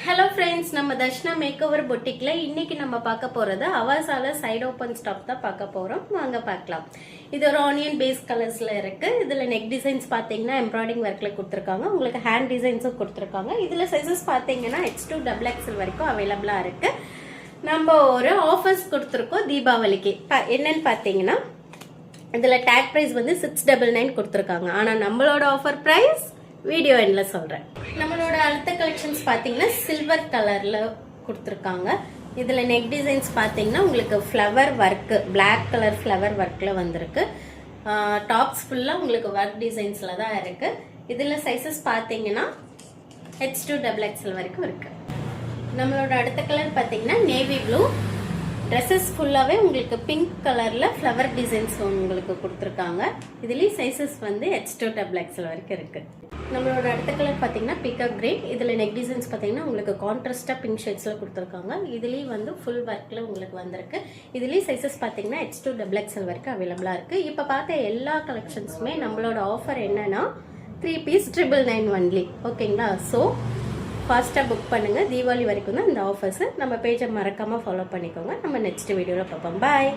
Hello friends, நம்ம Darshana makeover பொட்டிக்ல இன்னைக்கு நம்ம பார்க்க போறது அவாசால சைடு ஓப்பன் ஸ்டாப் தான் பார்க்க போறோம். வாங்க பார்க்கலாம். இது ஒரு ஆனியன் பேஸ் கலர்ஸ்ல இருக்கு. இதுல நெக் டிசைன்ஸ் பாத்தீங்கன்னா எம்ப்ராய்டிங் ஒர்க்ல கொடுத்துருக்காங்க. உங்களுக்கு ஹேண்ட் டிசைன்ஸும் கொடுத்துருக்காங்க. இதுல சைசஸ் பாத்தீங்கன்னா X2 XXL வரைக்கும் அவைலபிளா இருக்கு. நம்ம ஒரு ஆஃபர்ஸ் கொடுத்துருக்கோம் தீபாவளிக்கு. என்னன்னு பாத்தீங்கன்னா இதுல டேக் பிரைஸ் வந்து 699 கொடுத்துருக்காங்க. ஆனா நம்மளோட ஆஃபர் பிரைஸ் வீடியோ எண்ட்ல சொல்றேன். நம்மளோட அடுத்த கலெக்ஷன்ஸ் பாத்தீங்கன்னா சில்வர் கலர்ல கொடுத்துருக்காங்க. இதுல நெக் டிசைன்ஸ் பாத்தீங்கன்னா உங்களுக்கு flower work, black colour flower ஒர்க்ல வந்திருக்கு. டாப்ஸ் ஃபுல்லா உங்களுக்கு ஒர்க் டிசைன்ஸ்ல தான் இருக்கு. இதுல சைசஸ் பாத்தீங்கன்னா H2 XXL வரைக்கும் இருக்கு. நம்மளோட அடுத்த கலர் பாத்தீங்கன்னா நேவி ப்ளூ. ட்ரெஸ்ஸஸ் ஃபுல்லாவே உங்களுக்கு பிங்க் கலர்ல ஃப்ளவர் டிசைன்ஸ் உங்களுக்கு கொடுத்துருக்காங்க. இதுலயும் சைசஸ் வந்து H2 XXL வரைக்கும் இருக்கு. நம்மளோட அடுத்த கலர் பாத்தீங்கன்னா பிகாக் கிரே. இதுல நெக் டிசைன்ஸ் பாத்தீங்கன்னா உங்களுக்கு கான்ட்ராஸ்டா பிங்க் ஷேட்ஸ்ல கொடுத்துருக்காங்க. இதுலயும் வந்து ஃபுல் ஒர்க்ல உங்களுக்கு வந்திருக்கு. இதுலயும் சைசஸ் பாத்தீங்கன்னா H2 XXL வரைக்கும் அவைலபிளா இருக்கு. இப்ப பார்த்த எல்லா கலெக்ஷன்ஸுமே நம்மளோட ஆஃபர் என்னன்னா 3 பீஸ் 999 ஒன்லி. ஓகேங்களா? ஸோ ஃபாஸ்டா புக் பண்ணுங்க. தீபாவளி வரைக்கும் தான் இந்த ஆஃபர்ஸ். நம்ம பேஜை மறக்காம ஃபாலோ பண்ணிக்கோங்க. நம்ம நெக்ஸ்ட் வீடியோல பார்ப்போம். பாய்.